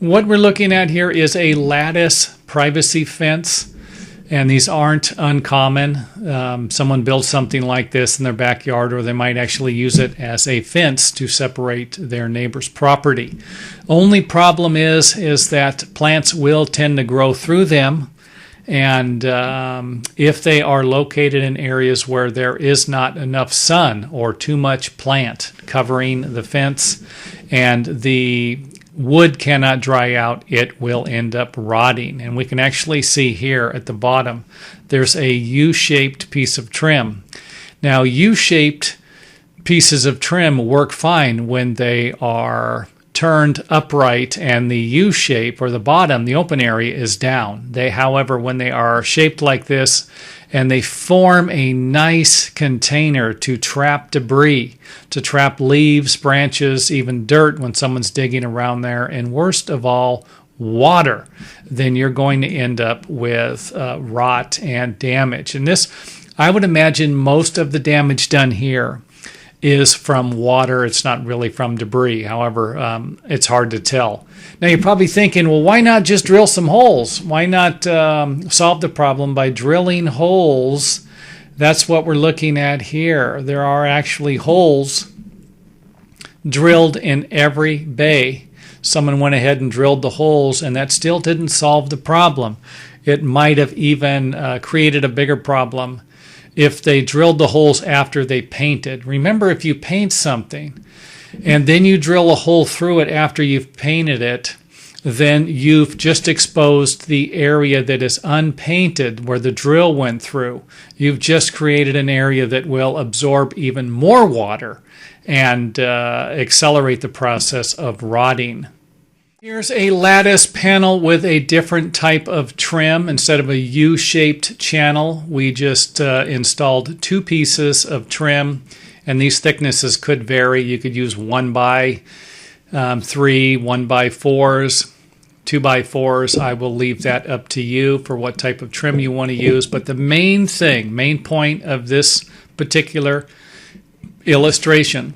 What we're looking at here is a lattice privacy fence, and these aren't uncommon. Someone builds something like this in their backyard, or they might actually use it as a fence to separate their neighbor's property. Only problem is that plants will tend to grow through them, and if they are located in areas where there is not enough sun or too much plant covering the fence and the wood cannot dry out, it will end up rotting. And we can actually see here at the bottom, there's a U-shaped piece of trim. Now, U-shaped pieces of trim work fine when they are turned upright and the U-shape, or the bottom, the open area, is down. However, when they are shaped like this and they form a nice container to trap debris, to trap leaves, branches, even dirt when someone's digging around there, and worst of all, water, then you're going to end up with rot and damage. And this, I would imagine most of the damage done here is from water. It's not really from debris. However, it's hard to tell. Now, you're probably thinking, well, why not just drill some holes? Why not solve the problem by drilling holes? That's what we're looking at here. There are actually holes drilled in every bay. Someone went ahead and drilled the holes, and that still didn't solve the problem. It might have even created a bigger problem if they drilled the holes after they painted. Remember, if you paint something and then you drill a hole through it after you've painted it, then you've just exposed the area that is unpainted where the drill went through. You've just created an area that will absorb even more water and accelerate the process of rotting. Here's a lattice panel with a different type of trim. Instead of a U-shaped channel, we just installed 2 pieces of trim, and these thicknesses could vary. You could use 1x3, 1x4s, 2x4s. I will leave that up to you for what type of trim you want to use. But the main point of this particular illustration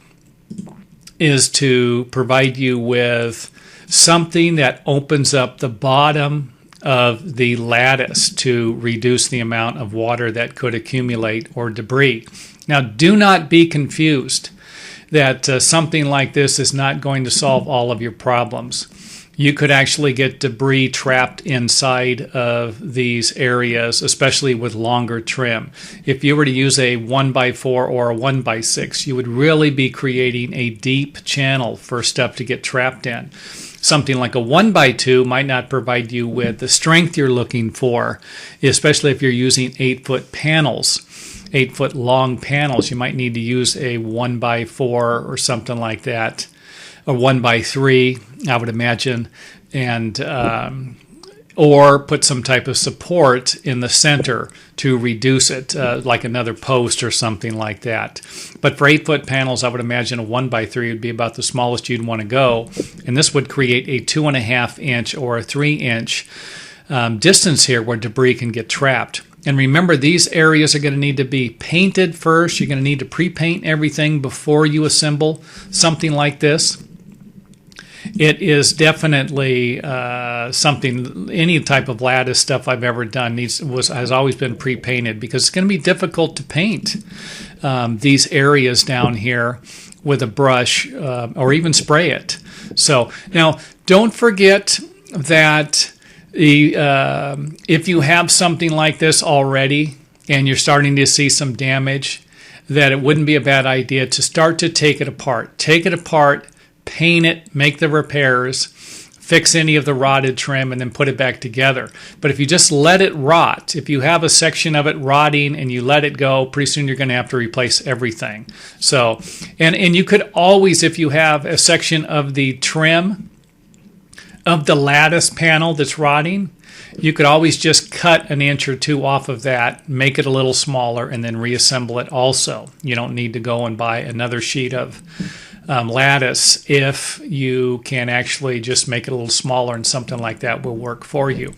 is to provide you with something that opens up the bottom of the lattice to reduce the amount of water that could accumulate or debris. Now, do not be confused that something like this is not going to solve all of your problems. You could actually get debris trapped inside of these areas, especially with longer trim. If you were to use a 1x4 or a 1x6, you would really be creating a deep channel for stuff to get trapped in. Something like a 1x2 might not provide you with the strength you're looking for, especially if you're using 8-foot panels, 8-foot long panels. You might need to use a 1x4 or something like that, a 1x3, I would imagine, and or put some type of support in the center to reduce it, like another post or something like that. But for 8-foot panels, I would imagine a 1x3 would be about the smallest you'd want to go, and this would create a 2.5-inch or a 3-inch distance here where debris can get trapped. And remember, these areas are going to need to be painted first. You're going to need to pre-paint everything before you assemble something like this. It is definitely something, any type of lattice stuff I've ever done has always been pre-painted, because it's going to be difficult to paint these areas down here with a brush or even spray it. So now, don't forget that if you have something like this already and you're starting to see some damage, that it wouldn't be a bad idea to start to take it apart. Take it apart, paint it, make the repairs, fix any of the rotted trim, and then put it back together. But if you just let it rot, if you have a section of it rotting and you let it go, pretty soon you're going to have to replace everything. So, and you could always, if you have a section of the trim of the lattice panel that's rotting, you could always just cut 1 inch or 2 off of that, make it a little smaller, and then reassemble it also. You don't need to go and buy another sheet of lattice if you can actually just make it a little smaller, and something like that will work for you.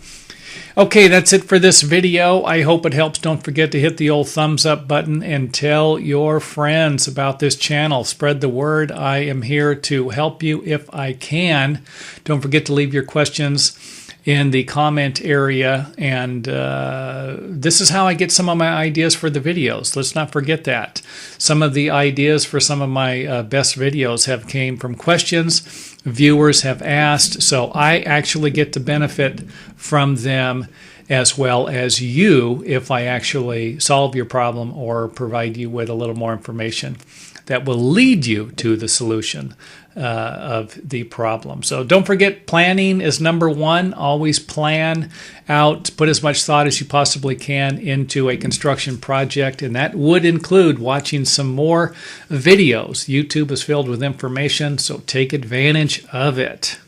Okay, that's it for this video. I hope it helps. Don't forget to hit the old thumbs up button and tell your friends about this channel. Spread the word. I am here to help you if I can. Don't forget to leave your questions in the comment area, and this is how I get some of my ideas for the videos. Let's not forget that. Some of the ideas for some of my best videos have came from questions viewers have asked, so I actually get to benefit from them as well as you if I actually solve your problem or provide you with a little more information that will lead you to the solution of the problem. So don't forget, planning is number one. Always plan out, put as much thought as you possibly can into a construction project, and that would include watching some more videos. YouTube is filled with information, so take advantage of it.